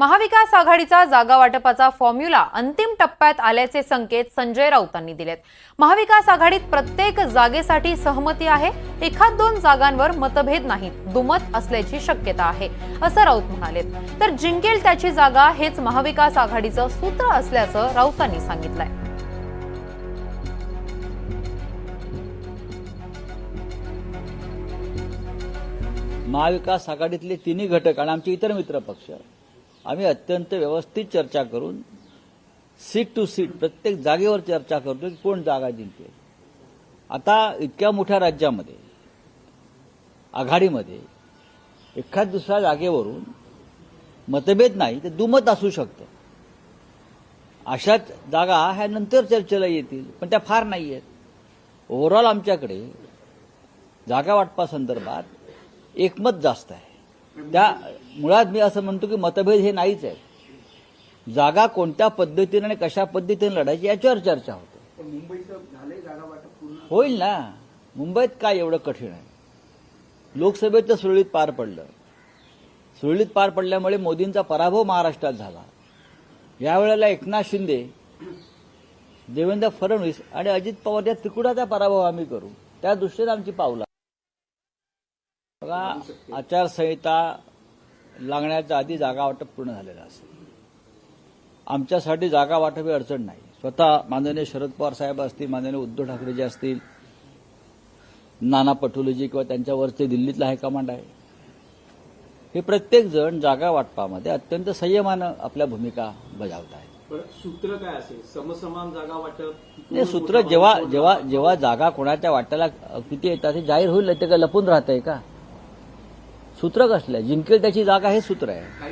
महाविकास आघाडीचा जागा वाटपाचा फॉर्म्युला अंतिम टप्प्यात आल्याचे संकेत संजय राऊतांनी दिलेत। महाविकास आघाडीत प्रत्येक जागेसाठी सहमती आहे, एखाद दोन जागांवर मतभेद नाहीत, दुमत असल्याची शक्यता आहे असं राऊत म्हणाले। तर जिंकेल त्याची जागा हेच महाविकास आघाडीचं सूत्र असल्याचं राऊतांनी सांगितलंय। महाविकास आघाडीतले तिन्ही घटक आणि आमचे इतर मित्र पक्ष आम्ही अत्यंत व्यवस्थित चर्चा करून सीट टू सीट प्रत्येक जागेवर चर्चा करतो की कोण जागा जिंकेल। आता इतक्या मोठ्या राज्यामध्ये आघाडीमध्ये एखाद दुसऱ्या जागेवरून मतभेद नाही तर दुमत असू शकतं। अशाच जागा ह्या नंतर चर्चेला येतील, पण त्या फार नाही आहेत। ओव्हरऑल आमच्याकडे जागा वाटपासंदर्भात एकमत जास्त आहे। त्या मुळात मी असं म्हणतो की मतभेद हे नाहीच आहेत। जागा कोणत्या पद्धतीने आणि कशा पद्धतीने लढायची याच्यावर चर्चा होते। होईल ना, मुंबईत काय एवढं कठीण आहे? लोकसभेचं सुरळीत पार पडलं, सुरळीत पार पडल्यामुळे मोदींचा पराभव महाराष्ट्रात झाला। यावेळेला एकनाथ शिंदे, देवेंद्र फडणवीस आणि अजित पवार या त्रिकुटाचा पराभव आम्ही करू, त्या दृष्टीने आमची पावलं। बघा, आचारसंहिता लागण्याच्या आधी जागा वाटप पूर्ण झालेलं असेल। आमच्यासाठी जागा वाटप ही अडचण नाही। स्वतः माननीय शरद पवार साहेब असतील, माननीय उद्धव ठाकरेजी असतील, नाना पटोलेजी किंवा त्यांच्यावरचे दिल्लीतला हायकमांड आहे, हे प्रत्येक जण जागा वाटपामध्ये अत्यंत संयमानं आपल्या भूमिका बजावत आहे। सूत्र काय असेल? समसमान जागा वाटप? नाही, सूत्र जेव्हा जागा कोणाच्या वाट्याला किती येतात हे जाहीर होईल, ते काय लपून राहतंय का? सूत्र कसलं? जिंकेल त्याची जागा हे सूत्र आहे।